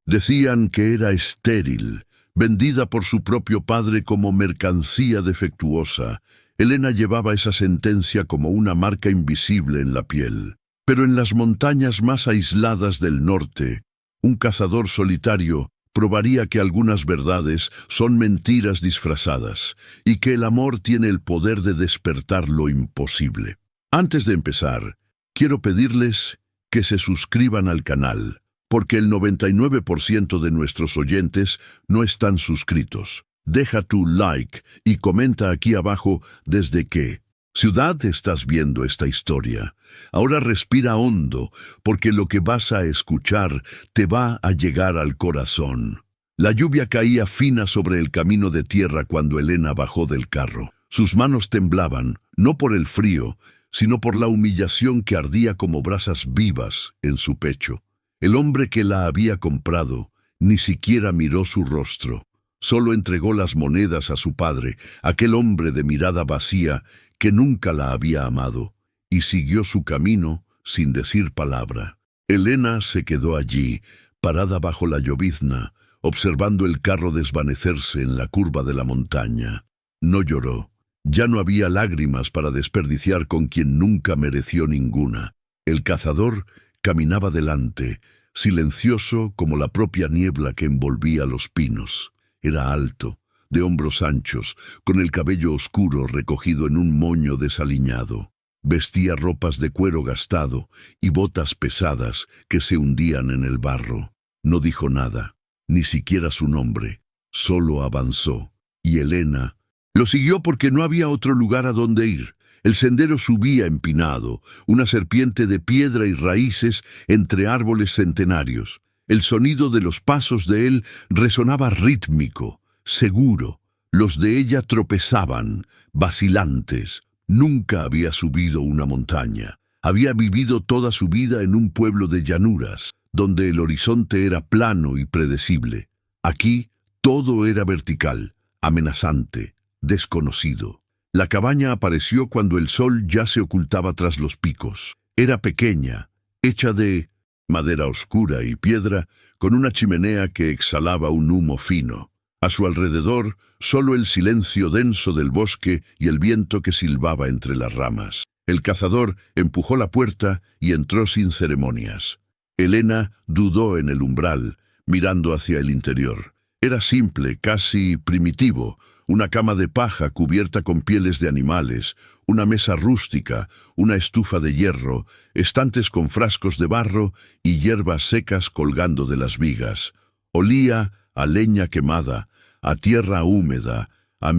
Decían que era estéril, vendida por su propio padre como mercancía defectuosa. Elena llevaba esa sentencia como una marca invisible en la piel. Pero en las montañas más aisladas del norte, un cazador solitario probaría que algunas verdades son mentiras disfrazadas y que el amor tiene el poder de despertar lo imposible. Antes de empezar, quiero pedirles que se suscriban al canal, porque el 99% de nuestros oyentes no están suscritos. Deja tu like y comenta aquí abajo desde qué ciudad estás viendo esta historia. Ahora respira hondo, porque lo que vas a escuchar te va a llegar al corazón. La lluvia caía fina sobre el camino de tierra cuando Elena bajó del carro. Sus manos temblaban, no por el frío, sino por la humillación que ardía como brasas vivas en su pecho. El hombre que la había comprado ni siquiera miró su rostro. Solo entregó las monedas a su padre, aquel hombre de mirada vacía que nunca la había amado, y siguió su camino sin decir palabra. Elena se quedó allí, parada bajo la llovizna, observando el carro desvanecerse en la curva de la montaña. No lloró. Ya no había lágrimas para desperdiciar con quien nunca mereció ninguna. El cazador caminaba delante, silencioso como la propia niebla que envolvía los pinos. Era alto, de hombros anchos, con el cabello oscuro recogido en un moño desaliñado. Vestía ropas de cuero gastado y botas pesadas que se hundían en el barro. No dijo nada, ni siquiera su nombre. Solo avanzó, y Elena lo siguió porque no había otro lugar a donde ir. El sendero subía empinado, una serpiente de piedra y raíces entre árboles centenarios. El sonido de los pasos de él resonaba rítmico, seguro. Los de ella tropezaban, vacilantes. Nunca había subido una montaña. Había vivido toda su vida en un pueblo de llanuras, donde el horizonte era plano y predecible. Aquí todo era vertical, amenazante, desconocido. La cabaña apareció cuando el sol ya se ocultaba tras los picos. Era pequeña, hecha de madera oscura y piedra, con una chimenea que exhalaba un humo fino. A su alrededor, solo el silencio denso del bosque y el viento que silbaba entre las ramas. El cazador empujó la puerta y entró sin ceremonias. Elena dudó en el umbral, mirando hacia el interior. Era simple, casi primitivo. Una cama de paja cubierta con pieles de animales, una mesa rústica, una estufa de hierro, estantes con frascos de barro y hierbas secas colgando de las vigas. Olía a leña quemada, a tierra húmeda, a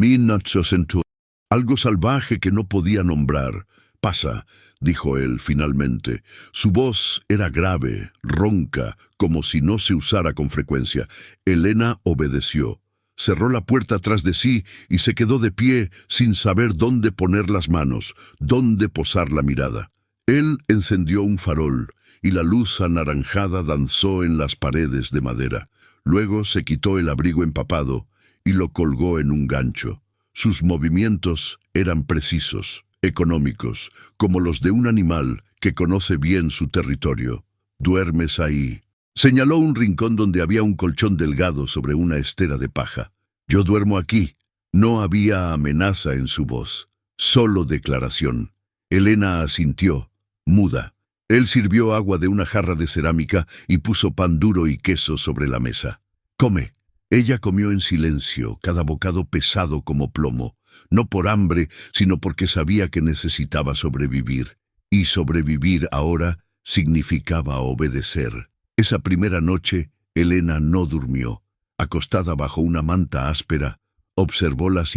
algo salvaje que no podía nombrar. «Pasa», dijo él finalmente. Su voz era grave, ronca, como si no se usara con frecuencia. Elena obedeció. Cerró la puerta tras de sí y se quedó de pie sin saber dónde poner las manos, dónde posar la mirada. Él encendió un farol y la luz anaranjada danzó en las paredes de madera. Luego se quitó el abrigo empapado y lo colgó en un gancho. Sus movimientos eran precisos, económicos, como los de un animal que conoce bien su territorio. «Duermes ahí». Señaló un rincón donde había un colchón delgado sobre una estera de paja. «Yo duermo aquí». No había amenaza en su voz, solo declaración. Elena asintió, muda. Él sirvió agua de una jarra de cerámica y puso pan duro y queso sobre la mesa. «Come». Ella comió en silencio, cada bocado pesado como plomo, no por hambre, sino porque sabía que necesitaba sobrevivir. Y sobrevivir ahora significaba obedecer. Esa primera noche, Elena no durmió. Acostada bajo una manta áspera, observó las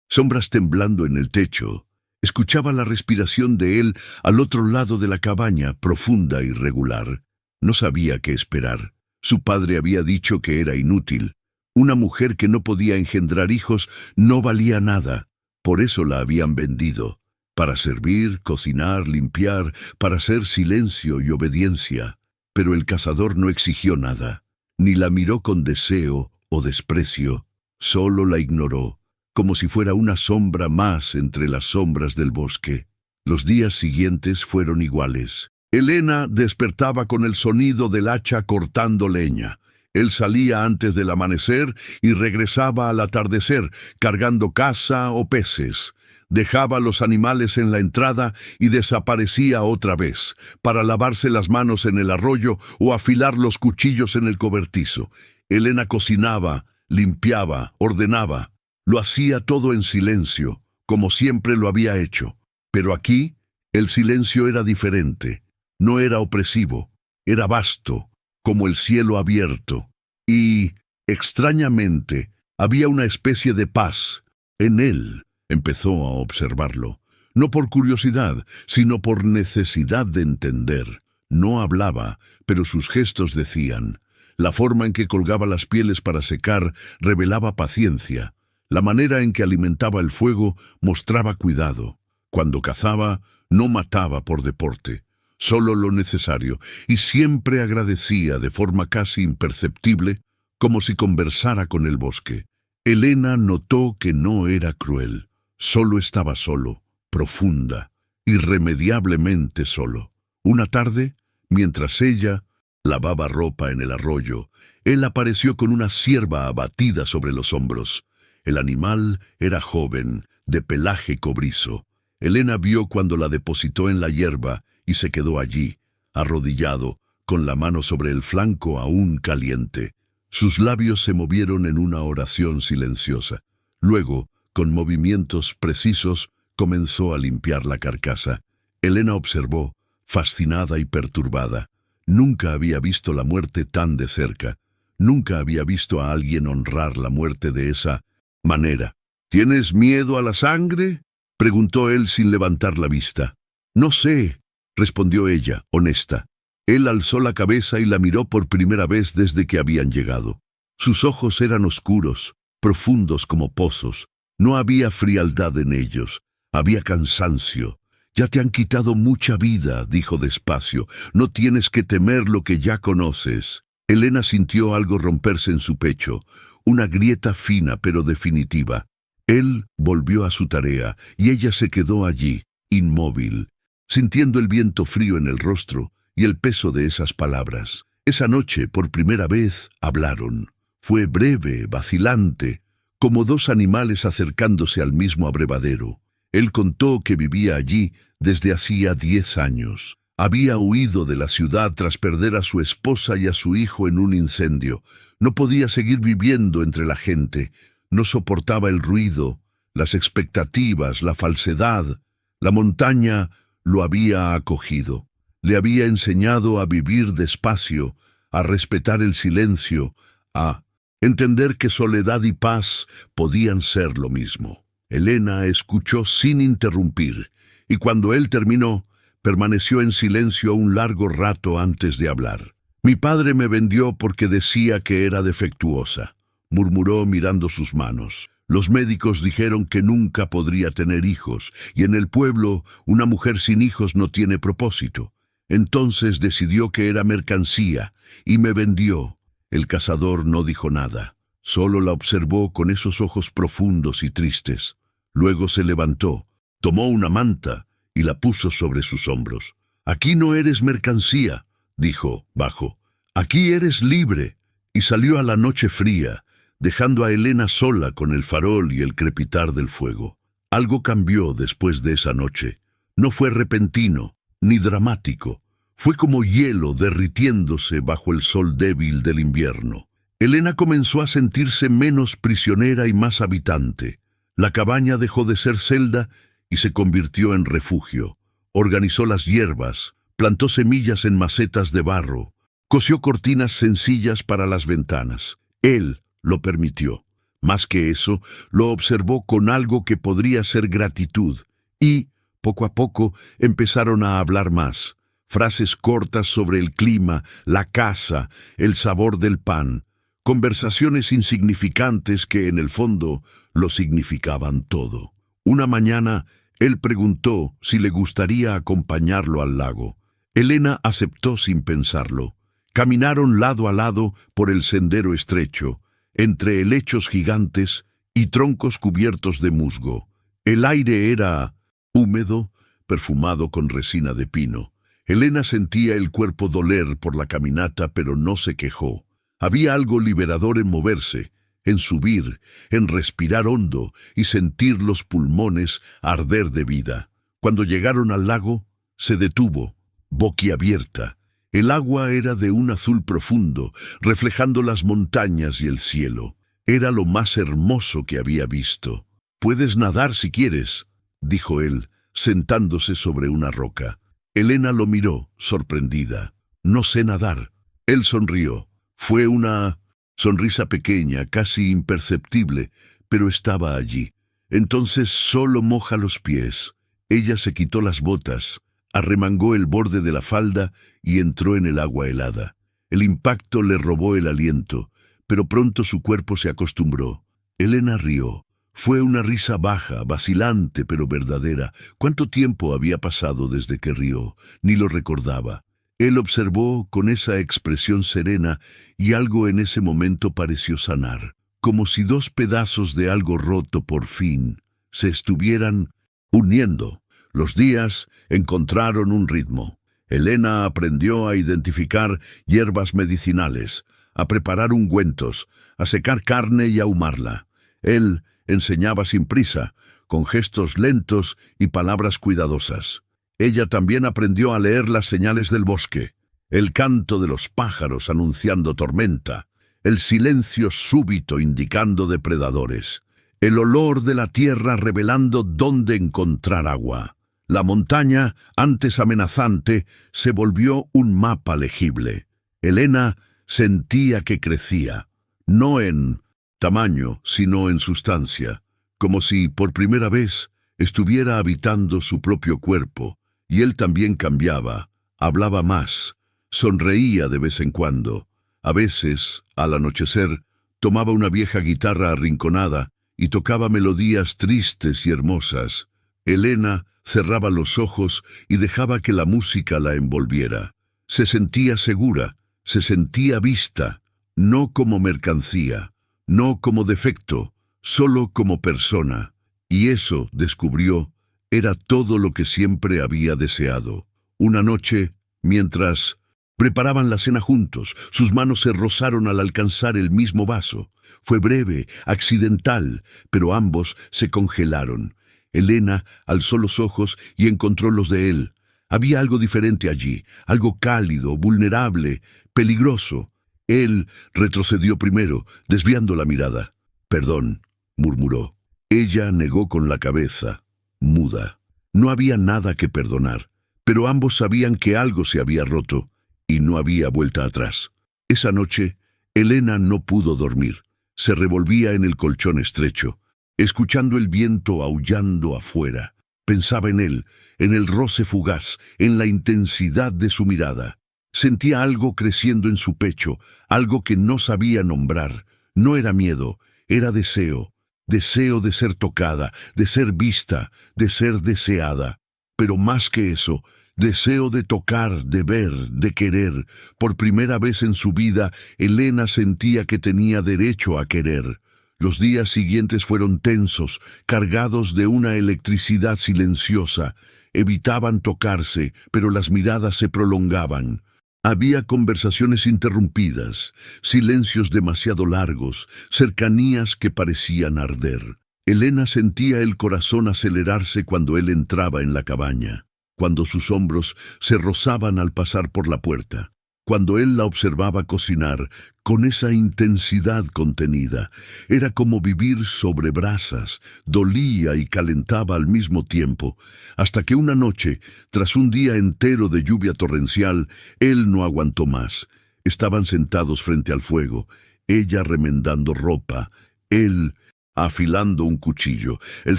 sombras temblando en el techo. Escuchaba la respiración de él al otro lado de la cabaña, profunda y regular. No sabía qué esperar. Su padre había dicho que era inútil. Una mujer que no podía engendrar hijos no valía nada. Por eso la habían vendido. Para servir, cocinar, limpiar, para hacer silencio y obediencia. Pero el cazador no exigió nada, ni la miró con deseo o desprecio, solo la ignoró, como si fuera una sombra más entre las sombras del bosque. Los días siguientes fueron iguales. Elena despertaba con el sonido del hacha cortando leña. Él salía antes del amanecer y regresaba al atardecer, cargando caza o peces. Dejaba los animales en la entrada y desaparecía otra vez, para lavarse las manos en el arroyo o afilar los cuchillos en el cobertizo. Elena cocinaba, limpiaba, ordenaba. Lo hacía todo en silencio, como siempre lo había hecho. Pero aquí, el silencio era diferente. No era opresivo, era vasto, como el cielo abierto. Y, extrañamente, había una especie de paz. En él empezó a observarlo, no por curiosidad, sino por necesidad de entender. No hablaba, pero sus gestos decían. La forma en que colgaba las pieles para secar revelaba paciencia. La manera en que alimentaba el fuego mostraba cuidado. Cuando cazaba, no mataba por deporte, solo lo necesario, y siempre agradecía de forma casi imperceptible, como si conversara con el bosque. Elena notó que no era cruel, solo estaba solo, profunda, irremediablemente solo. Una tarde, mientras ella lavaba ropa en el arroyo, él apareció con una cierva abatida sobre los hombros. El animal era joven, de pelaje cobrizo. Elena vio cuando la depositó en la hierba y se quedó allí, arrodillado, con la mano sobre el flanco aún caliente. Sus labios se movieron en una oración silenciosa. Luego, con movimientos precisos, comenzó a limpiar la carcasa. Elena observó, fascinada y perturbada. Nunca había visto la muerte tan de cerca. Nunca había visto a alguien honrar la muerte de esa manera. ¿Tienes miedo a la sangre?, preguntó él sin levantar la vista. No sé, respondió ella, honesta. Él alzó la cabeza y la miró por primera vez desde que habían llegado. Sus ojos eran oscuros, profundos como pozos. No había frialdad en ellos, había cansancio. Ya te han quitado mucha vida, dijo despacio. No tienes que temer lo que ya conoces. Elena sintió algo romperse en su pecho, una grieta fina pero definitiva. Él volvió a su tarea y ella se quedó allí, inmóvil, sintiendo el viento frío en el rostro y el peso de esas palabras. Esa noche, por primera vez, hablaron. Fue breve, vacilante, como dos animales acercándose al mismo abrevadero. Él contó que vivía allí desde hacía 10 años. Había huido de la ciudad tras perder a su esposa y a su hijo en un incendio. No podía seguir viviendo entre la gente. No soportaba el ruido, las expectativas, la falsedad. La montaña lo había acogido. Le había enseñado a vivir despacio, a respetar el silencio, a entender que soledad y paz podían ser lo mismo. Elena escuchó sin interrumpir, y cuando él terminó, permaneció en silencio un largo rato antes de hablar. Mi padre me vendió porque decía que era defectuosa, murmuró mirando sus manos. Los médicos dijeron que nunca podría tener hijos, y en el pueblo una mujer sin hijos no tiene propósito. Entonces decidió que era mercancía, y me vendió. El cazador no dijo nada, solo la observó con esos ojos profundos y tristes. Luego se levantó, tomó una manta y la puso sobre sus hombros. Aquí no eres mercancía, dijo bajo. Aquí eres libre. Y salió a la noche fría, dejando a Elena sola con el farol y el crepitar del fuego. Algo cambió después de esa noche. No fue repentino, ni dramático. Fue como hielo derritiéndose bajo el sol débil del invierno. Elena comenzó a sentirse menos prisionera y más habitante. La cabaña dejó de ser celda y se convirtió en refugio. Organizó las hierbas, plantó semillas en macetas de barro, cosió cortinas sencillas para las ventanas. Él lo permitió. Más que eso, lo observó con algo que podría ser gratitud, y, poco a poco, empezaron a hablar más. Frases cortas sobre el clima, la casa, el sabor del pan. Conversaciones insignificantes que, en el fondo, lo significaban todo. Una mañana, él preguntó si le gustaría acompañarlo al lago. Elena aceptó sin pensarlo. Caminaron lado a lado por el sendero estrecho, entre helechos gigantes y troncos cubiertos de musgo. El aire era húmedo, perfumado con resina de pino. Elena sentía el cuerpo doler por la caminata, pero no se quejó. Había algo liberador en moverse, en subir, en respirar hondo y sentir los pulmones arder de vida. Cuando llegaron al lago, se detuvo, boquiabierta. El agua era de un azul profundo, reflejando las montañas y el cielo. Era lo más hermoso que había visto. «Puedes nadar si quieres», dijo él, sentándose sobre una roca. Elena lo miró, sorprendida. «No sé nadar». Él sonrió. Fue una sonrisa pequeña, casi imperceptible, pero estaba allí. «Entonces solo moja los pies». Ella se quitó las botas, arremangó el borde de la falda y entró en el agua helada. El impacto le robó el aliento, pero pronto su cuerpo se acostumbró. Elena rió. Fue una risa baja, vacilante, pero verdadera. ¿Cuánto tiempo había pasado desde que rió? Ni lo recordaba. Él observó con esa expresión serena y algo en ese momento pareció sanar, como si dos pedazos de algo roto por fin se estuvieran uniendo. Los días encontraron un ritmo. Elena aprendió a identificar hierbas medicinales, a preparar ungüentos, a secar carne y ahumarla. Él enseñaba sin prisa, con gestos lentos y palabras cuidadosas. Ella también aprendió a leer las señales del bosque, el canto de los pájaros anunciando tormenta, el silencio súbito indicando depredadores, el olor de la tierra revelando dónde encontrar agua. La montaña, antes amenazante, se volvió un mapa legible. Elena sentía que crecía, no en tamaño, sino en sustancia, como si por primera vez estuviera habitando su propio cuerpo, y él también cambiaba, hablaba más, sonreía de vez en cuando. A veces, al anochecer, tomaba una vieja guitarra arrinconada y tocaba melodías tristes y hermosas. Elena cerraba los ojos y dejaba que la música la envolviera. Se sentía segura, se sentía vista, no como mercancía, no como defecto, solo como persona. Y eso, descubrió, era todo lo que siempre había deseado. Una noche, mientras preparaban la cena juntos, sus manos se rozaron al alcanzar el mismo vaso. Fue breve, accidental, pero ambos se congelaron. Elena alzó los ojos y encontró los de él. Había algo diferente allí, algo cálido, vulnerable, peligroso. Él retrocedió primero, desviando la mirada. «Perdón», murmuró. Ella negó con la cabeza, muda. No había nada que perdonar, pero ambos sabían que algo se había roto y no había vuelta atrás. Esa noche, Elena no pudo dormir. Se revolvía en el colchón estrecho, escuchando el viento aullando afuera. Pensaba en él, en el roce fugaz, en la intensidad de su mirada. Sentía algo creciendo en su pecho, algo que no sabía nombrar. No era miedo, era deseo. Deseo de ser tocada, de ser vista, de ser deseada. Pero más que eso, deseo de tocar, de ver, de querer. Por primera vez en su vida, Elena sentía que tenía derecho a querer. Los días siguientes fueron tensos, cargados de una electricidad silenciosa. Evitaban tocarse, pero las miradas se prolongaban. Había conversaciones interrumpidas, silencios demasiado largos, cercanías que parecían arder. Elena sentía el corazón acelerarse cuando él entraba en la cabaña, cuando sus hombros se rozaban al pasar por la puerta, cuando él la observaba cocinar con esa intensidad contenida. Era como vivir sobre brasas, dolía y calentaba al mismo tiempo, hasta que una noche, tras un día entero de lluvia torrencial, él no aguantó más. Estaban sentados frente al fuego, ella remendando ropa, él afilando un cuchillo. El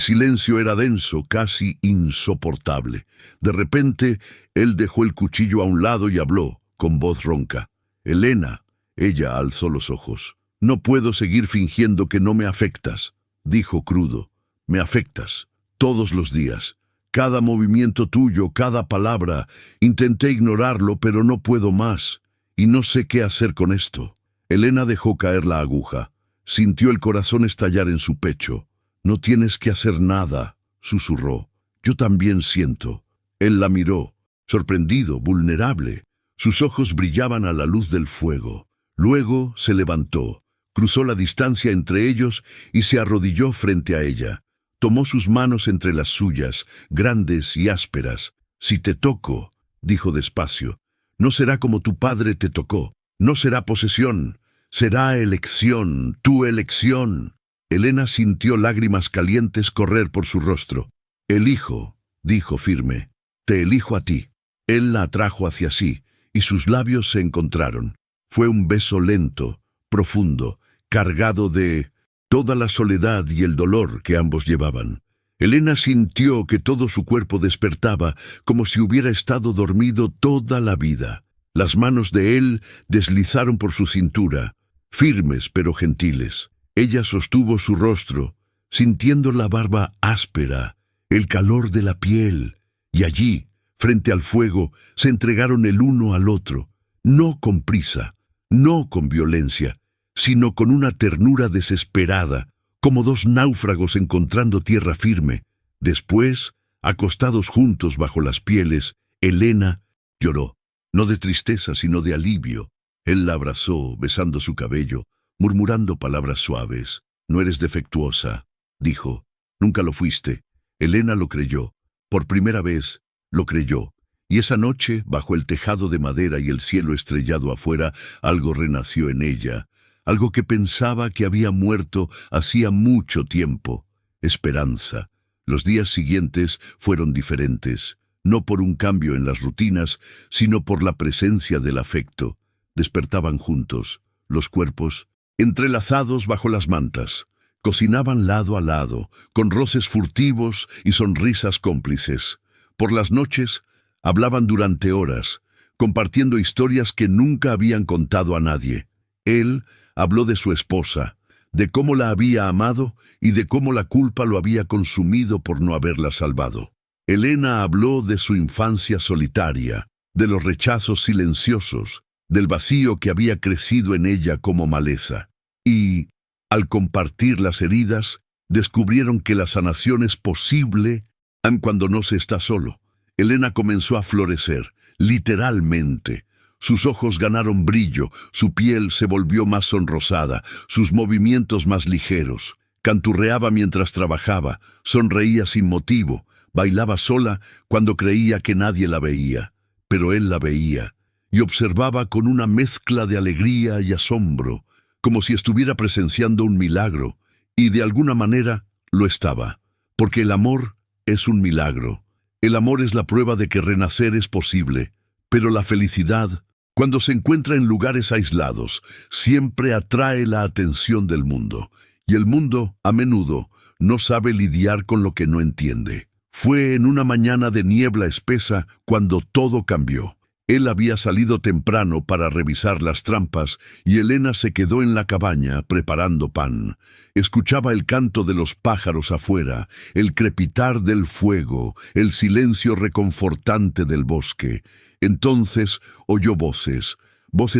silencio era denso, casi insoportable. De repente, él dejó el cuchillo a un lado y habló, con voz ronca. «Elena». Ella alzó los ojos. «No puedo seguir fingiendo que no me afectas», dijo crudo. «Me afectas. Todos los días. Cada movimiento tuyo, cada palabra. Intenté ignorarlo, pero no puedo más. Y no sé qué hacer con esto». Elena dejó caer la aguja. Sintió el corazón estallar en su pecho. «No tienes que hacer nada», susurró. «Yo también siento». Él la miró, sorprendido, vulnerable. Sus ojos brillaban a la luz del fuego. Luego se levantó, cruzó la distancia entre ellos y se arrodilló frente a ella. Tomó sus manos entre las suyas, grandes y ásperas. «Si te toco», dijo despacio, «no será como tu padre te tocó. No será posesión, será elección, tu elección». Elena sintió lágrimas calientes correr por su rostro. «Elijo», dijo firme, «te elijo a ti». Él la atrajo hacia sí, y sus labios se encontraron. Fue un beso lento, profundo, cargado de toda la soledad y el dolor que ambos llevaban. Elena sintió que todo su cuerpo despertaba como si hubiera estado dormido toda la vida. Las manos de él deslizaron por su cintura, firmes pero gentiles. Ella sostuvo su rostro, sintiendo la barba áspera, el calor de la piel, y allí, frente al fuego, se entregaron el uno al otro, no con prisa, no con violencia, sino con una ternura desesperada, como dos náufragos encontrando tierra firme. Después, acostados juntos bajo las pieles, Elena lloró, no de tristeza sino de alivio. Él la abrazó, besando su cabello, murmurando palabras suaves. «No eres defectuosa», dijo. «Nunca lo fuiste». Elena lo creyó. Por primera vez, lo creyó. Y esa noche, bajo el tejado de madera y el cielo estrellado afuera, algo renació en ella, algo que pensaba que había muerto hacía mucho tiempo. Esperanza. Los días siguientes fueron diferentes, no por un cambio en las rutinas, sino por la presencia del afecto. Despertaban juntos, los cuerpos entrelazados bajo las mantas. Cocinaban lado a lado, con roces furtivos y sonrisas cómplices. Por las noches, hablaban durante horas, compartiendo historias que nunca habían contado a nadie. Él habló de su esposa, de cómo la había amado y de cómo la culpa lo había consumido por no haberla salvado. Elena habló de su infancia solitaria, de los rechazos silenciosos, del vacío que había crecido en ella como maleza. Y, al compartir las heridas, descubrieron que la sanación es posible aun cuando no se está solo. Elena comenzó a florecer, literalmente. Sus ojos ganaron brillo, su piel se volvió más sonrosada, sus movimientos más ligeros. Canturreaba mientras trabajaba, sonreía sin motivo, bailaba sola cuando creía que nadie la veía. Pero él la veía, y observaba con una mezcla de alegría y asombro, como si estuviera presenciando un milagro, y de alguna manera lo estaba, porque el amor es un milagro. El amor es la prueba de que renacer es posible, pero la felicidad, cuando se encuentra en lugares aislados, siempre atrae la atención del mundo, y el mundo, a menudo, no sabe lidiar con lo que no entiende. Fue en una mañana de niebla espesa cuando todo cambió. Él había salido temprano para revisar las trampas y Elena se quedó en la cabaña preparando pan. Escuchaba el canto de los pájaros afuera, el crepitar del fuego, el silencio reconfortante del bosque. Entonces oyó voces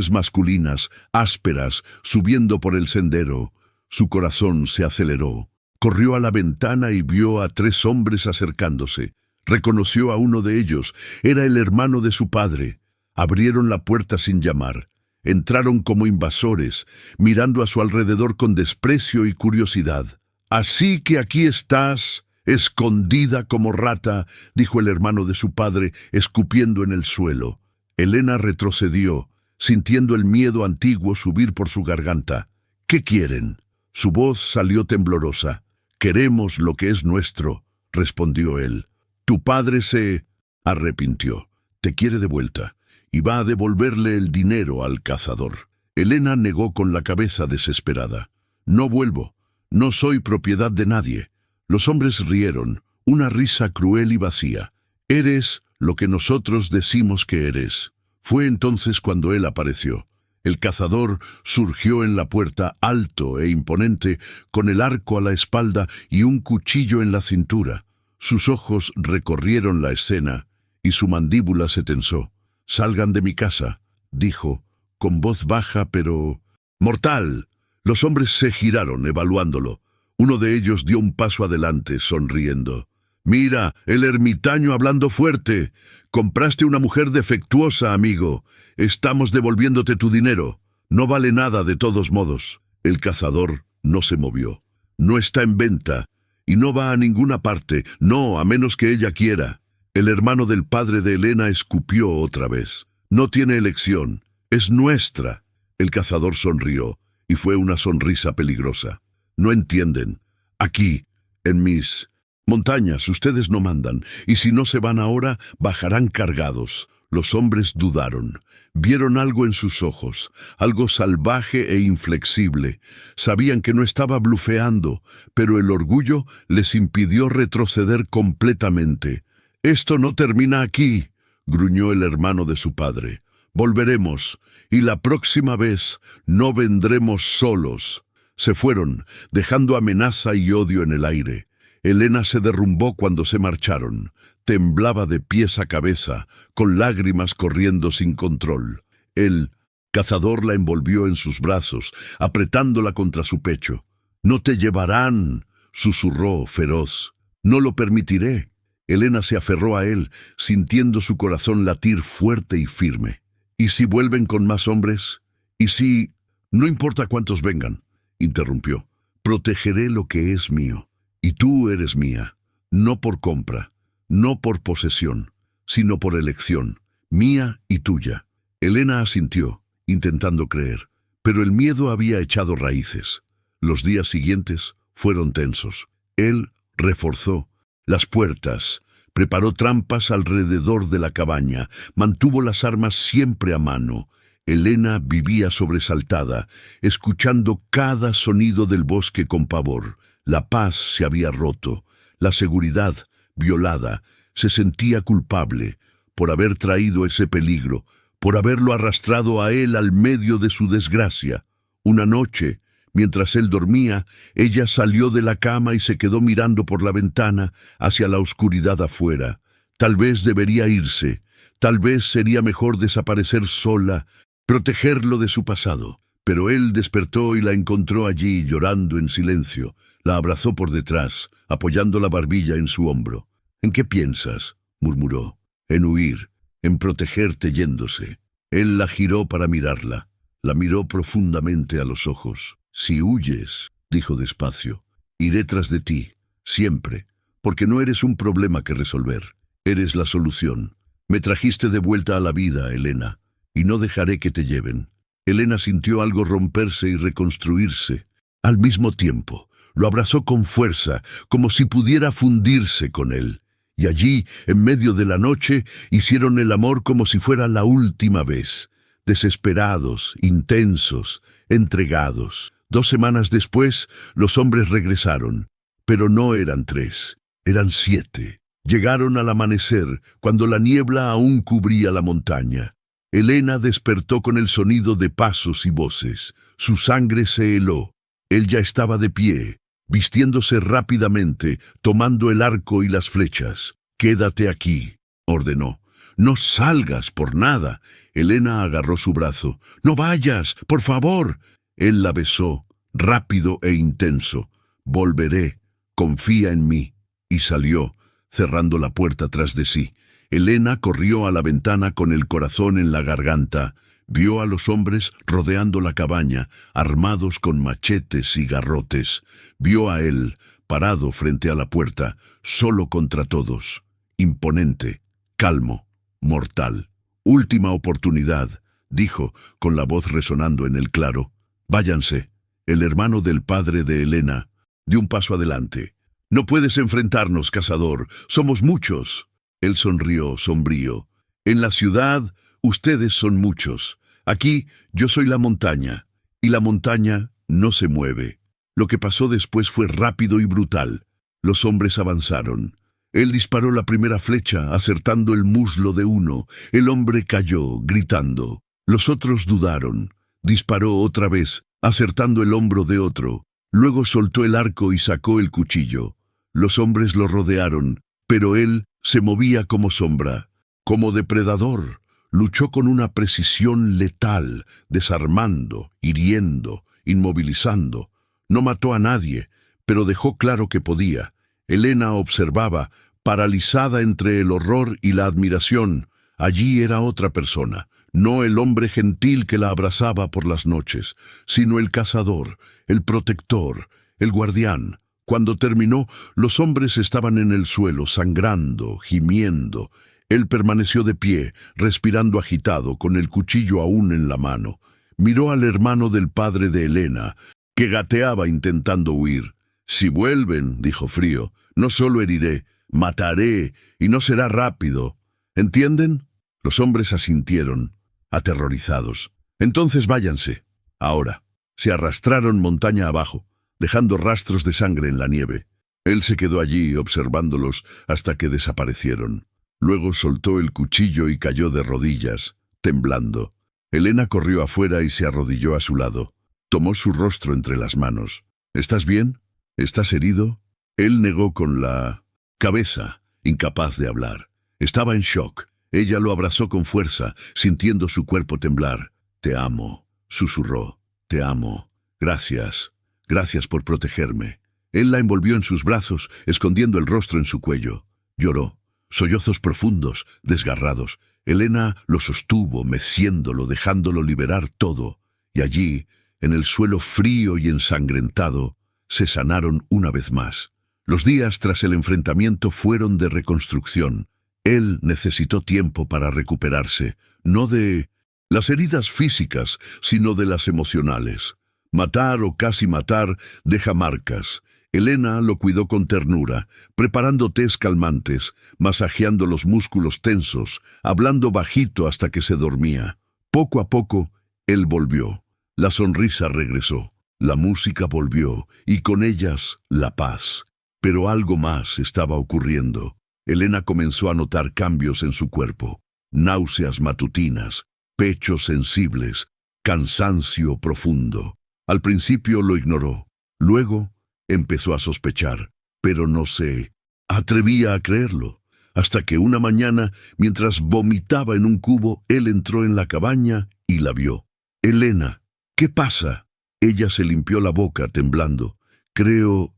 masculinas, ásperas, subiendo por el sendero. Su corazón se aceleró. Corrió a la ventana y vio a 3 hombres acercándose. Reconoció a uno de ellos. Era el hermano de su padre. Abrieron la puerta sin llamar. Entraron como invasores, mirando a su alrededor con desprecio y curiosidad. «Así que aquí estás, escondida como rata», dijo el hermano de su padre, escupiendo en el suelo. Elena retrocedió, sintiendo el miedo antiguo subir por su garganta. «¿Qué quieren?» Su voz salió temblorosa. «Queremos lo que es nuestro», respondió él. «Tu padre se arrepintió. Te quiere de vuelta y va a devolverle el dinero al cazador». Elena negó con la cabeza desesperada. «No vuelvo. No soy propiedad de nadie». Los hombres rieron, una risa cruel y vacía. «Eres lo que nosotros decimos que eres». Fue entonces cuando él apareció. El cazador surgió en la puerta, alto e imponente, con el arco a la espalda y un cuchillo en la cintura. Sus ojos recorrieron la escena y su mandíbula se tensó. «Salgan de mi casa», dijo, con voz baja pero... «¡Mortal!». Los hombres se giraron, evaluándolo. Uno de ellos dio un paso adelante, sonriendo. «Mira, el ermitaño hablando fuerte. Compraste una mujer defectuosa, amigo. Estamos devolviéndote tu dinero. No vale nada de todos modos. El cazador no se movió. No está en venta y no va a ninguna parte, no, a menos que ella quiera. El hermano del padre de Elena escupió otra vez. No tiene elección, es nuestra. El cazador sonrió, y fue una sonrisa peligrosa. No entienden. Aquí, en mis montañas, ustedes no mandan, y si no se van ahora, bajarán cargados. Los hombres dudaron. Vieron algo en sus ojos, algo salvaje e inflexible. Sabían que no estaba blufeando, pero el orgullo les impidió retroceder completamente. «Esto no termina aquí», gruñó el hermano de su padre. «Volveremos, y la próxima vez no vendremos solos». Se fueron, dejando amenaza y odio en el aire. Elena se derrumbó cuando se marcharon. Temblaba de pies a cabeza, con lágrimas corriendo sin control. El cazador la envolvió en sus brazos, apretándola contra su pecho. «No te llevarán», susurró feroz. «No lo permitiré». Elena se aferró a él, sintiendo su corazón latir fuerte y firme. «¿Y si vuelven con más hombres? ¿Y si...?» «No importa cuántos vengan», interrumpió. «Protegeré lo que es mío. Y tú eres mía, no por compra, no por posesión, sino por elección, mía y tuya». Elena asintió, intentando creer, pero el miedo había echado raíces. Los días siguientes fueron tensos. Él reforzó las puertas, preparó trampas alrededor de la cabaña, mantuvo las armas siempre a mano. Elena vivía sobresaltada, escuchando cada sonido del bosque con pavor. La paz se había roto, la seguridad violada. Se sentía culpable por haber traído ese peligro, por haberlo arrastrado a él al medio de su desgracia. Una noche, mientras él dormía, ella salió de la cama y se quedó mirando por la ventana hacia la oscuridad afuera. Tal vez debería irse, tal vez sería mejor desaparecer sola, protegerlo de su pasado. Pero él despertó y la encontró allí, llorando en silencio. La abrazó por detrás, apoyando la barbilla en su hombro. «¿En qué piensas?», murmuró. «En huir, en protegerte yéndose». Él la giró para mirarla. La miró profundamente a los ojos. «Si huyes», dijo despacio, «iré tras de ti, siempre, porque no eres un problema que resolver. Eres la solución. Me trajiste de vuelta a la vida, Elena, y no dejaré que te lleven». Elena sintió algo romperse y reconstruirse. Al mismo tiempo, lo abrazó con fuerza, como si pudiera fundirse con él. Y allí, en medio de la noche, hicieron el amor como si fuera la última vez. Desesperados, intensos, entregados. 2 semanas después, los hombres regresaron. Pero no eran 3, eran 7. Llegaron al amanecer, cuando la niebla aún cubría la montaña. Elena despertó con el sonido de pasos y voces. Su sangre se heló. Él ya estaba de pie, vistiéndose rápidamente, tomando el arco y las flechas. «Quédate aquí», ordenó. «No salgas por nada». Elena agarró su brazo. «No vayas, por favor». Él la besó, rápido e intenso. «Volveré, confía en mí». Y salió, cerrando la puerta tras de sí. Elena corrió a la ventana con el corazón en la garganta. Vio a los hombres rodeando la cabaña, armados con machetes y garrotes. Vio a él, parado frente a la puerta, solo contra todos. Imponente, calmo, mortal. «Última oportunidad», dijo, con la voz resonando en el claro. «Váyanse». El hermano del padre de Elena dio un paso adelante. «No puedes enfrentarnos, cazador. Somos muchos». Él sonrió, sombrío. «En la ciudad, ustedes son muchos. Aquí, yo soy la montaña, y la montaña no se mueve». Lo que pasó después fue rápido y brutal. Los hombres avanzaron. Él disparó la primera flecha, acertando el muslo de uno. El hombre cayó, gritando. Los otros dudaron. Disparó otra vez, acertando el hombro de otro. Luego soltó el arco y sacó el cuchillo. Los hombres lo rodearon, pero él se movía como sombra, como depredador. Luchó con una precisión letal, desarmando, hiriendo, inmovilizando. No mató a nadie, pero dejó claro que podía. Elena observaba, paralizada entre el horror y la admiración. Allí era otra persona, no el hombre gentil que la abrazaba por las noches, sino el cazador, el protector, el guardián. Cuando terminó, los hombres estaban en el suelo, sangrando, gimiendo. Él permaneció de pie, respirando agitado, con el cuchillo aún en la mano. Miró al hermano del padre de Helena, que gateaba intentando huir. «Si vuelven», dijo frío, «no solo heriré, mataré, y no será rápido. ¿Entienden?» Los hombres asintieron, aterrorizados. «Entonces váyanse, ahora». Se arrastraron montaña abajo, dejando rastros de sangre en la nieve. Él se quedó allí observándolos hasta que desaparecieron. Luego soltó el cuchillo y cayó de rodillas, temblando. Helena corrió afuera y se arrodilló a su lado. Tomó su rostro entre las manos. «¿Estás bien? ¿Estás herido?» Él negó con la cabeza, incapaz de hablar. Estaba en shock. Ella lo abrazó con fuerza, sintiendo su cuerpo temblar. «Te amo», susurró. «Te amo. Gracias. Gracias por protegerme». Él la envolvió en sus brazos, escondiendo el rostro en su cuello. Lloró. Sollozos profundos, desgarrados. Helena lo sostuvo, meciéndolo, dejándolo liberar todo. Y allí, en el suelo frío y ensangrentado, se sanaron una vez más. Los días tras el enfrentamiento fueron de reconstrucción. Él necesitó tiempo para recuperarse, no de las heridas físicas, sino de las emocionales. Matar o casi matar deja marcas. Helena lo cuidó con ternura, preparando tés calmantes, masajeando los músculos tensos, hablando bajito hasta que se dormía. Poco a poco, él volvió. La sonrisa regresó. La música volvió, y con ellas la paz. Pero algo más estaba ocurriendo. Helena comenzó a notar cambios en su cuerpo. Náuseas matutinas, pechos sensibles, cansancio profundo. Al principio lo ignoró. Luego empezó a sospechar, pero no se atrevía a creerlo. Hasta que una mañana, mientras vomitaba en un cubo, él entró en la cabaña y la vio. «Helena, ¿qué pasa?» Ella se limpió la boca, temblando. Creo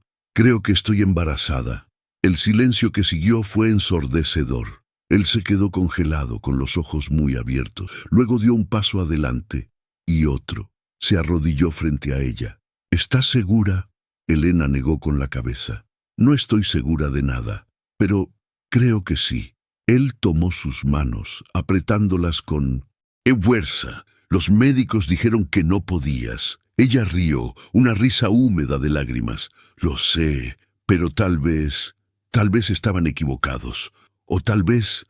que estoy embarazada». El silencio que siguió fue ensordecedor. Él se quedó congelado, con los ojos muy abiertos. Luego dio un paso adelante y otro. Se arrodilló frente a ella. «¿Estás segura?» Helena negó con la cabeza. «No estoy segura de nada, pero creo que sí». Él tomó sus manos, apretándolas con fuerza. «Los médicos dijeron que no podías». Ella rió, una risa húmeda de lágrimas. «Lo sé, pero tal vez estaban equivocados. O tal vez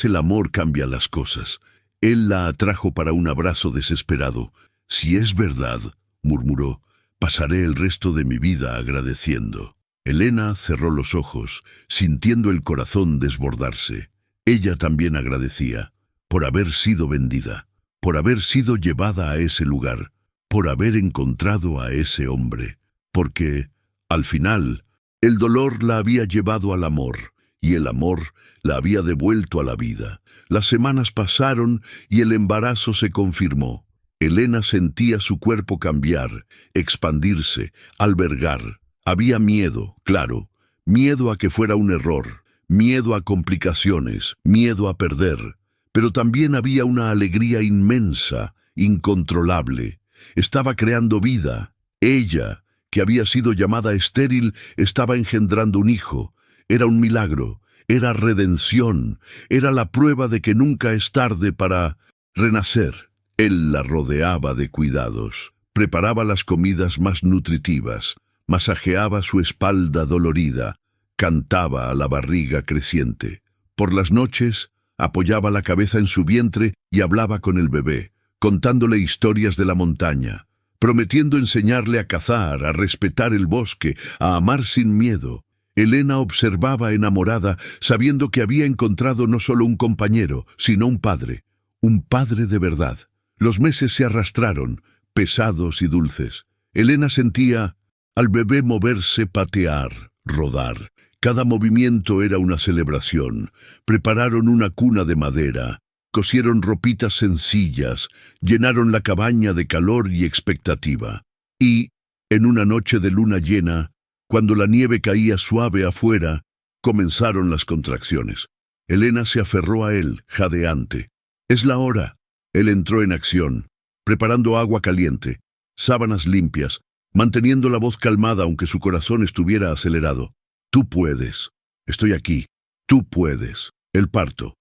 el amor cambia las cosas». Él la atrajo para un abrazo desesperado. «Si es verdad», murmuró, «pasaré el resto de mi vida agradeciendo». Helena cerró los ojos, sintiendo el corazón desbordarse. Ella también agradecía, por haber sido vendida, por haber sido llevada a ese lugar, por haber encontrado a ese hombre, porque, al final, el dolor la había llevado al amor, y el amor la había devuelto a la vida. Las semanas pasaron y el embarazo se confirmó. Helena sentía su cuerpo cambiar, expandirse, albergar. Había miedo, claro, miedo a que fuera un error, miedo a complicaciones, miedo a perder. Pero también había una alegría inmensa, incontrolable. Estaba creando vida. Ella, que había sido llamada estéril, estaba engendrando un hijo. Era un milagro, era redención, era la prueba de que nunca es tarde para renacer. Él la rodeaba de cuidados, preparaba las comidas más nutritivas, masajeaba su espalda dolorida, cantaba a la barriga creciente. Por las noches, apoyaba la cabeza en su vientre y hablaba con el bebé, contándole historias de la montaña, prometiendo enseñarle a cazar, a respetar el bosque, a amar sin miedo. Helena observaba enamorada, sabiendo que había encontrado no solo un compañero, sino un padre de verdad. Los meses se arrastraron, pesados y dulces. Helena sentía al bebé moverse, patear, rodar. Cada movimiento era una celebración. Prepararon una cuna de madera, cosieron ropitas sencillas, llenaron la cabaña de calor y expectativa. Y, en una noche de luna llena, cuando la nieve caía suave afuera, comenzaron las contracciones. Helena se aferró a él, jadeante. «Es la hora». Él entró en acción, preparando agua caliente, sábanas limpias, manteniendo la voz calmada aunque su corazón estuviera acelerado. Tú puedes. Estoy aquí. Tú puedes. El parto.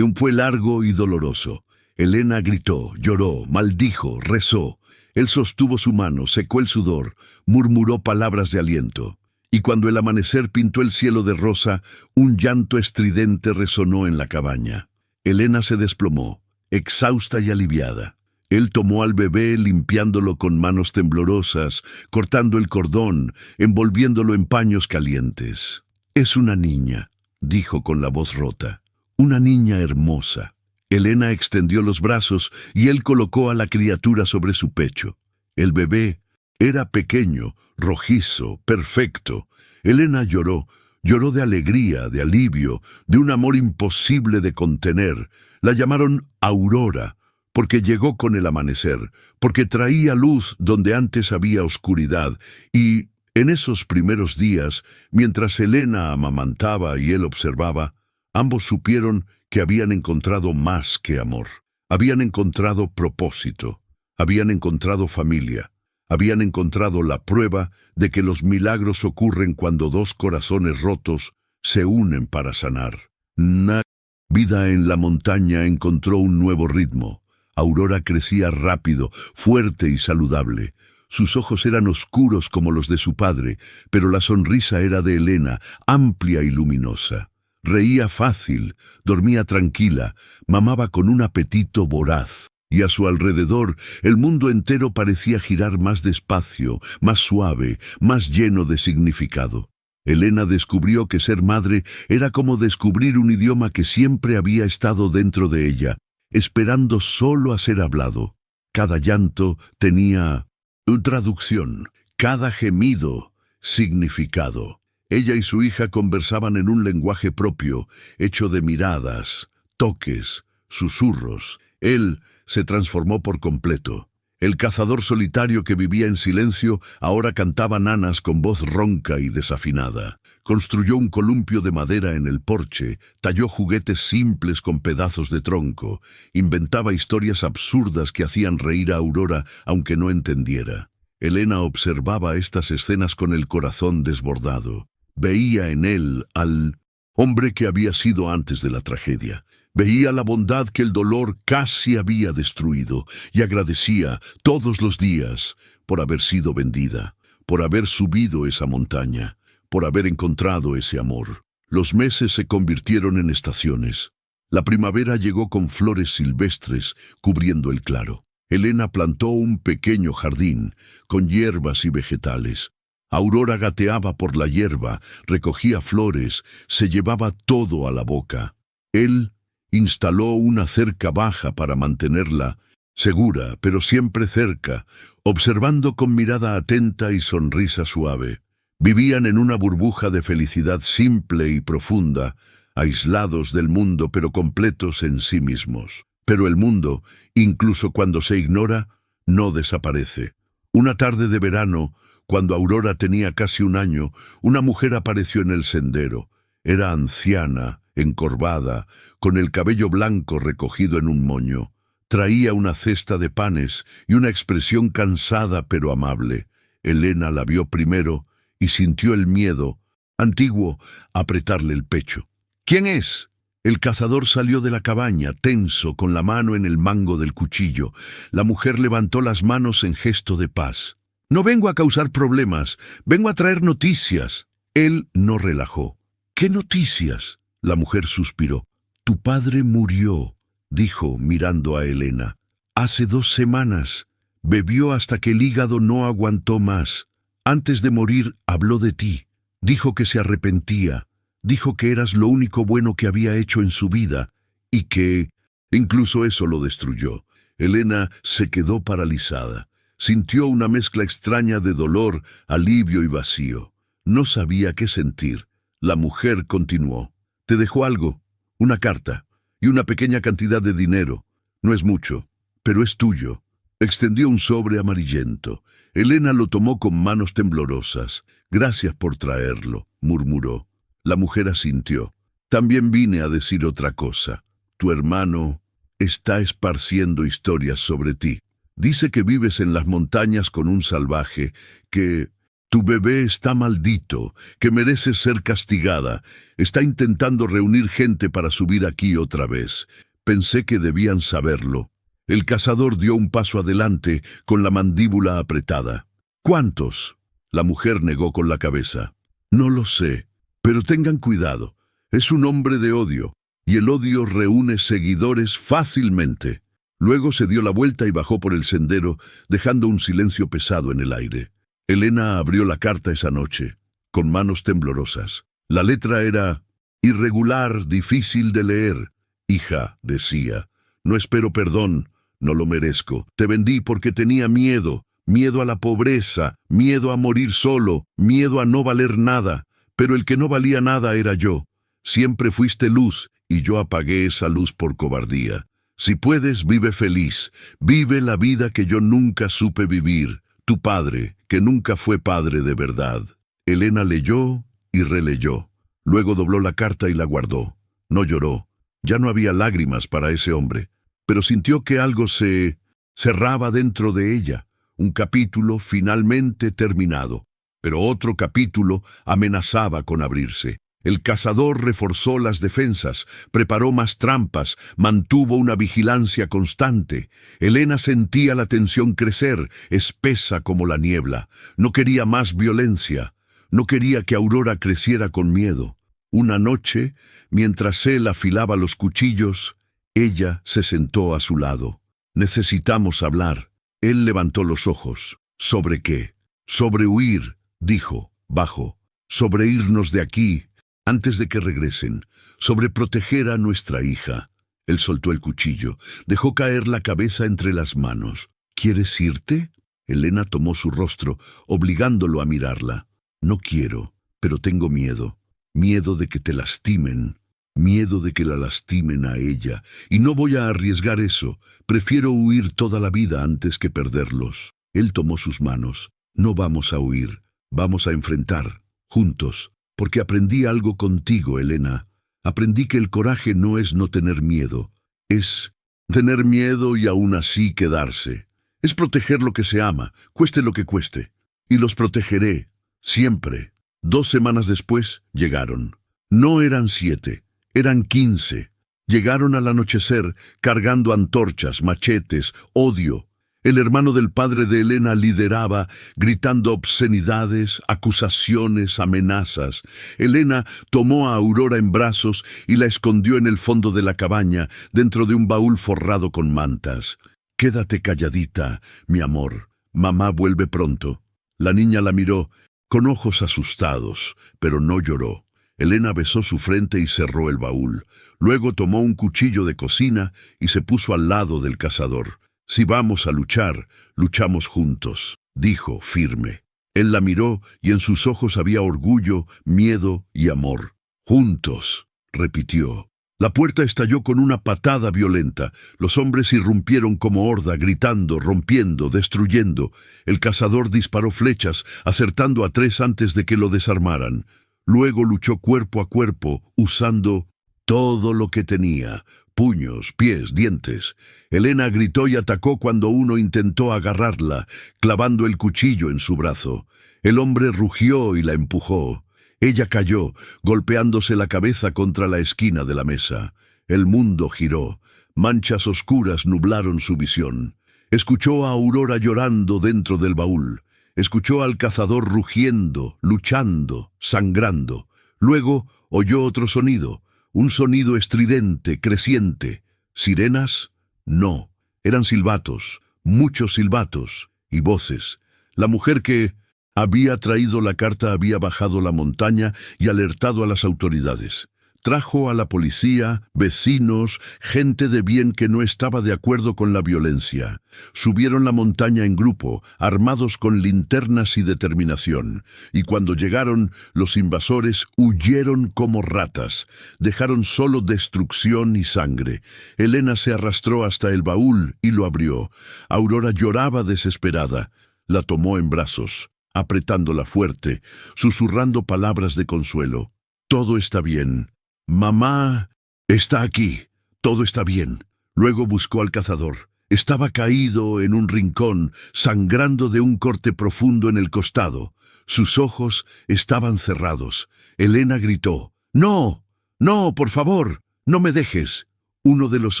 Fue largo y doloroso. Elena gritó, lloró, maldijo, rezó. Él sostuvo su mano, secó el sudor, murmuró palabras de aliento. Y cuando el amanecer pintó el cielo de rosa, un llanto estridente resonó en la cabaña. Elena se desplomó, exhausta y aliviada. Él tomó al bebé limpiándolo con manos temblorosas, cortando el cordón, envolviéndolo en paños calientes. «Es una niña», dijo con la voz rota. «Una niña hermosa». Elena extendió los brazos y él colocó a la criatura sobre su pecho. El bebé era pequeño, rojizo, perfecto. Elena lloró de alegría, de alivio, de un amor imposible de contener. La llamaron Aurora, porque llegó con el amanecer, porque traía luz donde antes había oscuridad, y en esos primeros días, mientras Elena amamantaba y él observaba, ambos supieron que habían encontrado más que amor. Habían encontrado propósito, habían encontrado familia, habían encontrado la prueba de que los milagros ocurren cuando dos corazones rotos se unen para sanar. La vida en la montaña encontró un nuevo ritmo. Aurora crecía rápido, fuerte y saludable. Sus ojos eran oscuros como los de su padre, pero la sonrisa era de Elena, amplia y luminosa. Reía fácil, dormía tranquila, mamaba con un apetito voraz, y a su alrededor el mundo entero parecía girar más despacio, más suave, más lleno de significado. Elena descubrió que ser madre era como descubrir un idioma que siempre había estado dentro de ella, esperando solo a ser hablado. Cada llanto tenía una traducción, cada gemido significado. Ella y su hija conversaban en un lenguaje propio, hecho de miradas, toques, susurros. Él se transformó por completo. El cazador solitario que vivía en silencio ahora cantaba nanas con voz ronca y desafinada. Construyó un columpio de madera en el porche, talló juguetes simples con pedazos de tronco, inventaba historias absurdas que hacían reír a Aurora aunque no entendiera. Elena observaba estas escenas con el corazón desbordado. Veía en él al hombre que había sido antes de la tragedia. Veía la bondad que el dolor casi había destruido y agradecía todos los días por haber sido vendida, por haber subido esa montaña, por haber encontrado ese amor. Los meses se convirtieron en estaciones. La primavera llegó con flores silvestres cubriendo el claro. Elena plantó un pequeño jardín con hierbas y vegetales. Aurora gateaba por la hierba, recogía flores, se llevaba todo a la boca. Él instaló una cerca baja para mantenerla segura, pero siempre cerca, observando con mirada atenta y sonrisa suave. Vivían en una burbuja de felicidad simple y profunda, aislados del mundo pero completos en sí mismos. Pero el mundo, incluso cuando se ignora, no desaparece. Una tarde de verano, cuando Aurora tenía casi un año, una mujer apareció en el sendero. Era anciana, encorvada, con el cabello blanco recogido en un moño. Traía una cesta de panes y una expresión cansada pero amable. Elena la vio primero y sintió el miedo, antiguo, apretarle el pecho. «¿Quién es?». El cazador salió de la cabaña, tenso, con la mano en el mango del cuchillo. La mujer levantó las manos en gesto de paz. «No vengo a causar problemas, vengo a traer noticias». Él no relajó. «¿Qué noticias?». La mujer suspiró. «Tu padre murió», dijo mirando a Elena. «Hace 2 semanas. Bebió hasta que el hígado no aguantó más. Antes de morir habló de ti. Dijo que se arrepentía. Dijo que eras lo único bueno que había hecho en su vida y que incluso eso lo destruyó». Elena se quedó paralizada. Sintió una mezcla extraña de dolor, alivio y vacío. No sabía qué sentir. La mujer continuó. «Te dejó algo, una carta y una pequeña cantidad de dinero. No es mucho, pero es tuyo». Extendió un sobre amarillento. Elena lo tomó con manos temblorosas. «Gracias por traerlo», murmuró. La mujer asintió. «También vine a decir otra cosa. Tu hermano está esparciendo historias sobre ti. Dice que vives en las montañas con un salvaje, que tu bebé está maldito, que mereces ser castigada. Está intentando reunir gente para subir aquí otra vez. Pensé que debían saberlo. El cazador dio un paso adelante con la mandíbula apretada. ¿Cuántos? La mujer negó con la cabeza. No lo sé, pero tengan cuidado. Es un hombre de odio, y el odio reúne seguidores fácilmente. Luego se dio la vuelta y bajó por el sendero, dejando un silencio pesado en el aire. Elena abrió la carta esa noche, con manos temblorosas. La letra era irregular, difícil de leer. Hija, decía, no espero perdón, no lo merezco. Te vendí porque tenía miedo, miedo a la pobreza, miedo a morir solo, miedo a no valer nada. Pero el que no valía nada era yo. Siempre fuiste luz, y yo apagué esa luz por cobardía. Si puedes, vive feliz. Vive la vida que yo nunca supe vivir. Tu padre, que nunca fue padre de verdad. Elena leyó y releyó. Luego dobló la carta y la guardó. No lloró. Ya no había lágrimas para ese hombre. Pero sintió que algo se cerraba dentro de ella. Un capítulo finalmente terminado. Pero otro capítulo amenazaba con abrirse. El cazador reforzó las defensas, preparó más trampas, mantuvo una vigilancia constante. Elena sentía la tensión crecer, espesa como la niebla. No quería más violencia. No quería que Aurora creciera con miedo. Una noche, mientras él afilaba los cuchillos, ella se sentó a su lado. Necesitamos hablar. Él levantó los ojos. ¿Sobre qué? Sobre huir, dijo, bajo. Sobre irnos de aquí, antes de que regresen. Sobre proteger a nuestra hija. Él soltó el cuchillo. Dejó caer la cabeza entre las manos. ¿Quieres irte? Elena tomó su rostro, obligándolo a mirarla. No quiero, pero tengo miedo. Miedo de que te lastimen. Miedo de que la lastimen a ella. Y no voy a arriesgar eso. Prefiero huir toda la vida antes que perderlos. Él tomó sus manos. No vamos a huir. Vamos a enfrentar. Juntos. Porque aprendí algo contigo, Elena. Aprendí que el coraje no es no tener miedo. Es tener miedo y aún así quedarse. Es proteger lo que se ama, cueste lo que cueste. Y los protegeré. Siempre. 2 semanas después, llegaron. No eran 7, eran 15. Llegaron al anochecer, cargando antorchas, machetes, odio. El hermano del padre de Elena lideraba, gritando obscenidades, acusaciones, amenazas. Elena tomó a Aurora en brazos y la escondió en el fondo de la cabaña, dentro de un baúl forrado con mantas. «Quédate calladita, mi amor. Mamá vuelve pronto». La niña la miró, con ojos asustados, pero no lloró. Elena besó su frente y cerró el baúl. Luego tomó un cuchillo de cocina y se puso al lado del cazador. «Si vamos a luchar, luchamos juntos», dijo firme. Él la miró y en sus ojos había orgullo, miedo y amor. «Juntos», repitió. La puerta estalló con una patada violenta. Los hombres irrumpieron como horda, gritando, rompiendo, destruyendo. El cazador disparó flechas, acertando a 3 antes de que lo desarmaran. Luego luchó cuerpo a cuerpo, usando todo lo que tenía. Puños, pies, dientes. Elena gritó y atacó cuando uno intentó agarrarla, clavando el cuchillo en su brazo. El hombre rugió y la empujó. Ella cayó, golpeándose la cabeza contra la esquina de la mesa. El mundo giró. Manchas oscuras nublaron su visión. Escuchó a Aurora llorando dentro del baúl. Escuchó al cazador rugiendo, luchando, sangrando. Luego oyó otro sonido, un sonido estridente, creciente. ¿Sirenas? No, eran silbatos, muchos silbatos y voces. La mujer que había traído la carta había bajado la montaña y alertado a las autoridades. Trajo a la policía, vecinos, gente de bien que no estaba de acuerdo con la violencia. Subieron la montaña en grupo, armados con linternas y determinación. Y cuando llegaron, los invasores huyeron como ratas. Dejaron solo destrucción y sangre. Elena se arrastró hasta el baúl y lo abrió. Aurora lloraba desesperada. La tomó en brazos, apretándola fuerte, susurrando palabras de consuelo. «Todo está bien. Mamá está aquí. Todo está bien. Luego buscó al cazador. Estaba caído en un rincón, sangrando de un corte profundo en el costado. Sus ojos estaban cerrados. Elena gritó: «¡No! ¡No, por favor! ¡No me dejes!». Uno de los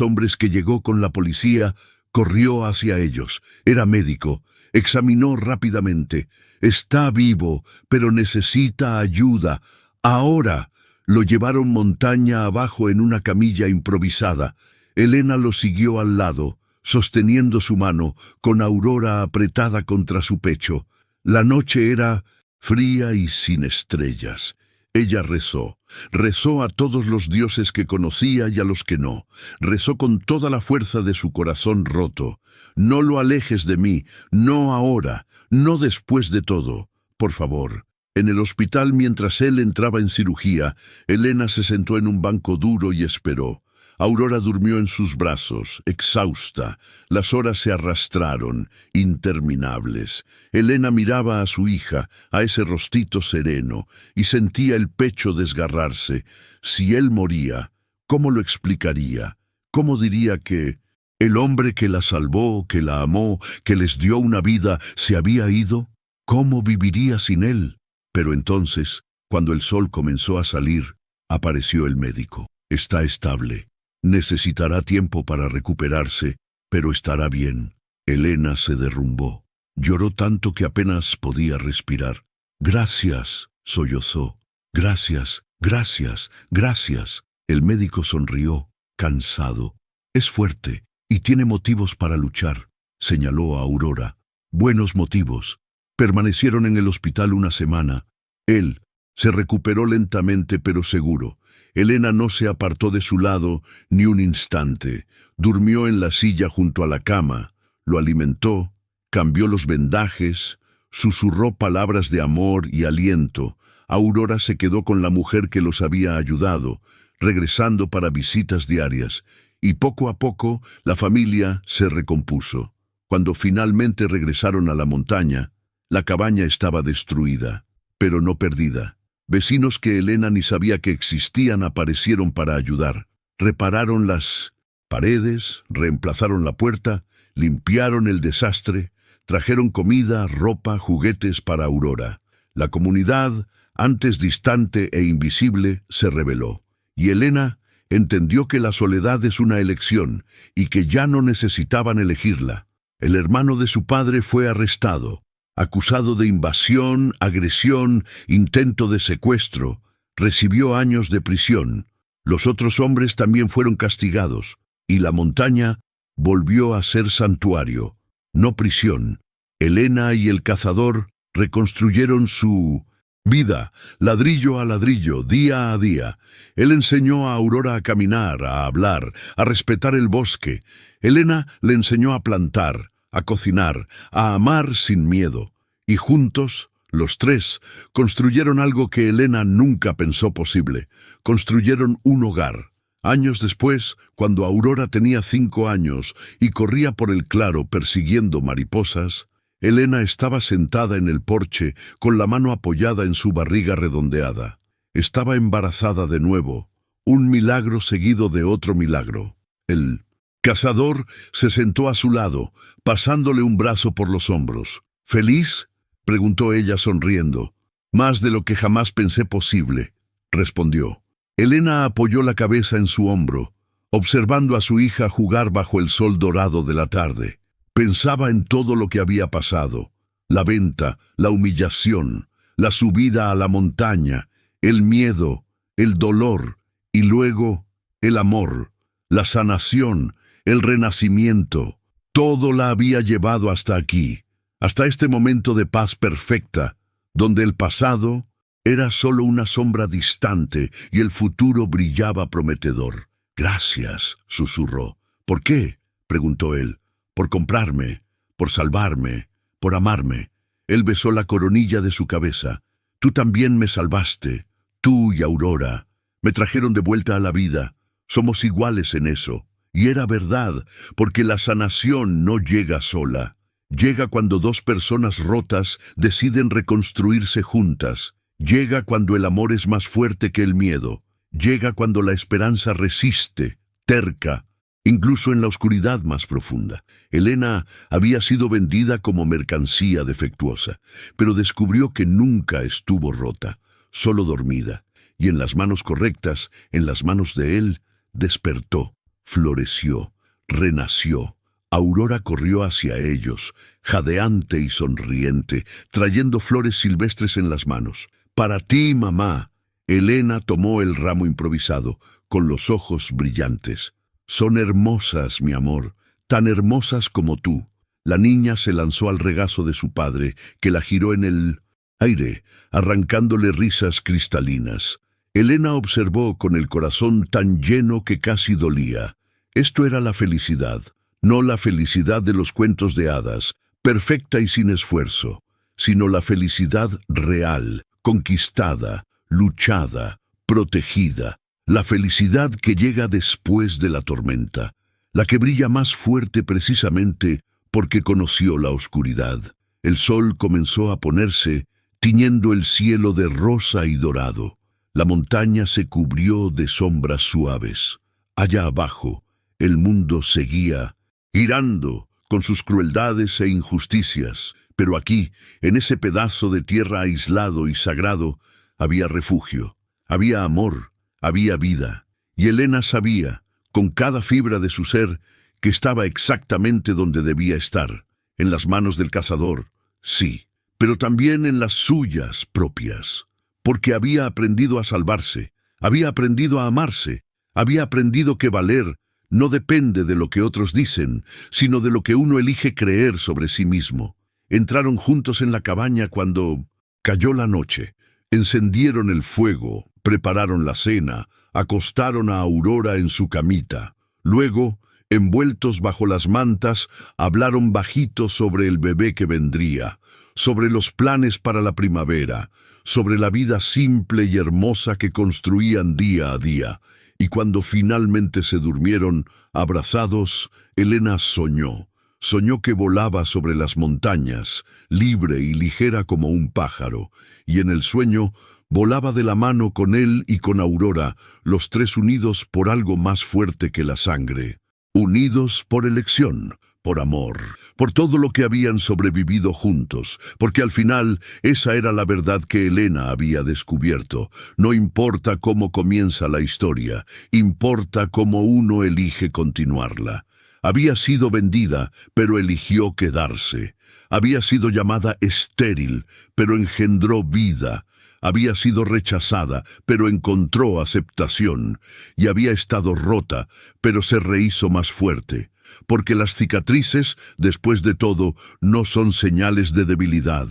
hombres que llegó con la policía corrió hacia ellos. Era médico. Examinó rápidamente. «Está vivo, pero necesita ayuda. Ahora». Lo llevaron montaña abajo en una camilla improvisada. Elena lo siguió al lado, sosteniendo su mano, con Aurora apretada contra su pecho. La noche era fría y sin estrellas. Ella rezó a todos los dioses que conocía y a los que no. Rezó con toda la fuerza de su corazón roto. «No lo alejes de mí, no ahora, no después de todo, por favor». En el hospital, mientras él entraba en cirugía, Elena se sentó en un banco duro y esperó. Aurora durmió en sus brazos, exhausta. Las horas se arrastraron, interminables. Elena miraba a su hija, a ese rostito sereno, y sentía el pecho desgarrarse. Si él moría, ¿cómo lo explicaría? ¿Cómo diría que el hombre que la salvó, que la amó, que les dio una vida, se había ido? ¿Cómo viviría sin él? Pero entonces, cuando el sol comenzó a salir, apareció el médico. «Está estable. Necesitará tiempo para recuperarse, pero estará bien». Elena se derrumbó. Lloró tanto que apenas podía respirar. «Gracias», sollozó. «Gracias, gracias, gracias». El médico sonrió, cansado. «Es fuerte y tiene motivos para luchar», señaló a Aurora. «Buenos motivos». Permanecieron en el hospital una semana. Él se recuperó lentamente pero seguro. Elena no se apartó de su lado ni un instante. Durmió en la silla junto a la cama, lo alimentó, cambió los vendajes, susurró palabras de amor y aliento. Aurora se quedó con la mujer que los había ayudado, regresando para visitas diarias, y poco a poco la familia se recompuso. Cuando finalmente regresaron a la montaña, la cabaña estaba destruida, pero no perdida. Vecinos que Elena ni sabía que existían aparecieron para ayudar. Repararon las paredes, reemplazaron la puerta, limpiaron el desastre, trajeron comida, ropa, juguetes para Aurora. La comunidad, antes distante e invisible, se rebeló. Y Elena entendió que la soledad es una elección y que ya no necesitaban elegirla. El hermano de su padre fue arrestado, acusado de invasión, agresión, intento de secuestro. Recibió años de prisión. Los otros hombres también fueron castigados, y la montaña volvió a ser santuario, no prisión. Elena y el cazador reconstruyeron su vida, ladrillo a ladrillo, día a día. Él enseñó a Aurora a caminar, a hablar, a respetar el bosque. Elena le enseñó a plantar, a cocinar, a amar sin miedo. Y juntos, los tres, construyeron algo que Elena nunca pensó posible. Construyeron un hogar. Años después, cuando Aurora tenía 5 años y corría por el claro persiguiendo mariposas, Elena estaba sentada en el porche con la mano apoyada en su barriga redondeada. Estaba embarazada de nuevo, un milagro seguido de otro milagro. El cazador se sentó a su lado, pasándole un brazo por los hombros. «¿Feliz?», preguntó ella sonriendo. «Más de lo que jamás pensé posible», respondió. Elena apoyó la cabeza en su hombro, observando a su hija jugar bajo el sol dorado de la tarde. Pensaba en todo lo que había pasado: la venta, la humillación, la subida a la montaña, el miedo, el dolor, y luego el amor, la sanación, el renacimiento. Todo la había llevado hasta aquí, hasta este momento de paz perfecta, donde el pasado era solo una sombra distante y el futuro brillaba prometedor. «Gracias», susurró. «¿Por qué?», preguntó él. «Por comprarme, por salvarme, por amarme». Él besó la coronilla de su cabeza. «Tú también me salvaste, tú y Aurora. Me trajeron de vuelta a la vida. Somos iguales en eso». Y era verdad, porque la sanación no llega sola. Llega cuando dos personas rotas deciden reconstruirse juntas. Llega cuando el amor es más fuerte que el miedo. Llega cuando la esperanza resiste, terca, incluso en la oscuridad más profunda. Elena había sido vendida como mercancía defectuosa, pero descubrió que nunca estuvo rota, solo dormida, y en las manos correctas, en las manos de él, despertó, floreció, renació. Aurora corrió hacia ellos, jadeante y sonriente, trayendo flores silvestres en las manos. «Para ti, mamá». Elena tomó el ramo improvisado, con los ojos brillantes. «Son hermosas, mi amor, tan hermosas como tú». La niña se lanzó al regazo de su padre, que la giró en el aire, arrancándole risas cristalinas. Elena observó con el corazón tan lleno que casi dolía. Esto era la felicidad. No la felicidad de los cuentos de hadas, perfecta y sin esfuerzo, sino la felicidad real, conquistada, luchada, protegida, la felicidad que llega después de la tormenta, la que brilla más fuerte precisamente porque conoció la oscuridad. El sol comenzó a ponerse, tiñendo el cielo de rosa y dorado. La montaña se cubrió de sombras suaves. Allá abajo, el mundo seguía girando con sus crueldades e injusticias, pero aquí, en ese pedazo de tierra aislado y sagrado, había refugio, había amor, había vida, y Elena sabía, con cada fibra de su ser, que estaba exactamente donde debía estar, en las manos del cazador, sí, pero también en las suyas propias, porque había aprendido a salvarse, había aprendido a amarse, había aprendido que valer no depende de lo que otros dicen, sino de lo que uno elige creer sobre sí mismo. Entraron juntos en la cabaña cuando cayó la noche. Encendieron el fuego, prepararon la cena, acostaron a Aurora en su camita. Luego, envueltos bajo las mantas, hablaron bajito sobre el bebé que vendría, sobre los planes para la primavera, sobre la vida simple y hermosa que construían día a día. Y cuando finalmente se durmieron, abrazados, Elena soñó. Soñó que volaba sobre las montañas, libre y ligera como un pájaro, y en el sueño volaba de la mano con él y con Aurora, los tres unidos por algo más fuerte que la sangre. Unidos por elección, por amor, por todo lo que habían sobrevivido juntos, porque al final esa era la verdad que Elena había descubierto. No importa cómo comienza la historia, importa cómo uno elige continuarla. Había sido vendida, pero eligió quedarse. Había sido llamada estéril, pero engendró vida. Había sido rechazada, pero encontró aceptación. Y había estado rota, pero se rehizo más fuerte. Porque las cicatrices, después de todo, no son señales de debilidad.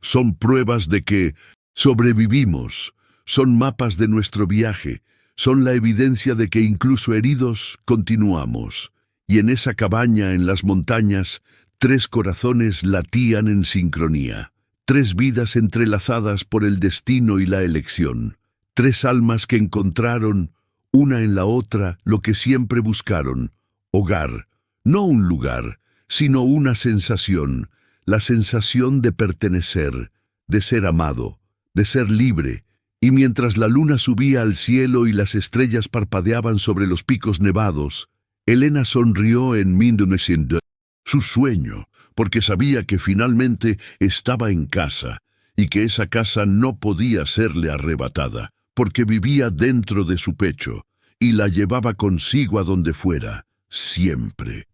Son pruebas de que sobrevivimos. Son mapas de nuestro viaje. Son la evidencia de que incluso heridos continuamos. Y en esa cabaña en las montañas, tres corazones latían en sincronía. Tres vidas entrelazadas por el destino y la elección. Tres almas que encontraron, una en la otra, lo que siempre buscaron: hogar. No un lugar, sino una sensación, la sensación de pertenecer, de ser amado, de ser libre. Y mientras la luna subía al cielo y las estrellas parpadeaban sobre los picos nevados, Elena sonrió en Mindunesind, su sueño, porque sabía que finalmente estaba en casa, y que esa casa no podía serle arrebatada, porque vivía dentro de su pecho, y la llevaba consigo a donde fuera, siempre.